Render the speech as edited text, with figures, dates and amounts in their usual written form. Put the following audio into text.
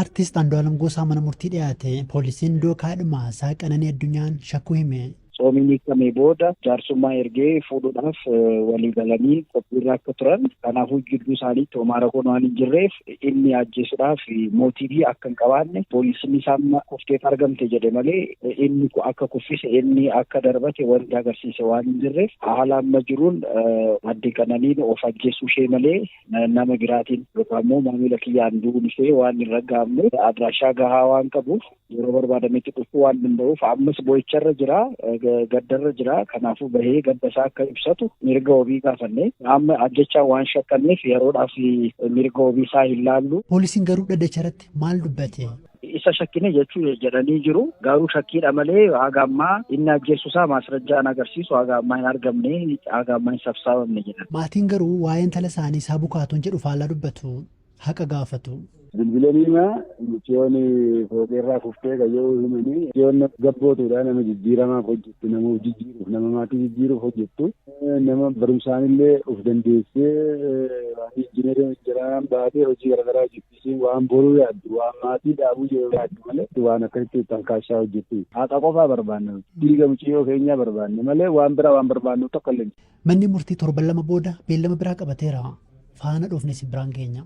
Artist Andu'aalem Gosaa mana murtii dhiyaate poolisiin dookaadhuma isaa Qananii Addunyaan shakkuu hime. Soominii kamee booda jaarsummaa ergee fuudhuudhaaf walii galanii qophiirra akka turan kanaafuu gidduu isaaniitti homaa rakkoon waan hin jirreef inni ajjeesuudhaaf mootiivii akka hin qabaanne poolisiin isaan kufteet argamte jedhe malee inni akka kuffise inni akka darbate wanti agarsiise waan hin jirreef haala amma jiruun adde Qananiin of ajjeesuu ishee malee nama biraatiin yookaan immoo maamila kiyyaan du'uun ishee waan hin raggaamne adraashaa gahaa waan qabuuf yeroo barbaadametti dhufuu waan danda'uuf ammas boo'icharra jira. Gaddarra jira kanaafuu bahee gadda isaa akka ibsatu mirga wabii gaafanne amma ajjechaan waan shakkanneef yeroodhaaf mirga wabii isaa hin laallu. Poolisiin garuu dhaddacharatti maal dubbate? Isa shakkine jechuu jedhanii jiru garuu shakkiidha malee haga ammaa inni ajjeesuusaa maasrajjaan agarsiisu haga ammaa hin argamne haga ammaa hin sassaabamne jedhan. Maatiin garuu waa'ee intala isaanii isaa bukaatuun jedhu faallaa dubbatu haqa gaafatu. Bilbilaniima mucayyoon fooqeerraa kuftee gayyoo himanii mucayyoon gabbootuudha nama jijjiiramaaf hojjettu nama jijjiiruuf nama maatii jijjiiruuf hojjettu nama barumsaanillee of dandeessee waan injineerii hojjetaan baatee hojii garaagaraa hojjettisii waan boruu yaaddu waan maatii dhaabuu jedhu yaaddu malee waan akkasitti tankaashaa hojjettu haqa qofaa barbaanna dhiiga mucayyoo keenyaa barbaanne malee waan biraa waan barbaannu tokko illee. Manni murtii torban lama booda beellama biraa qabateera faana dhufnes biraan keenya.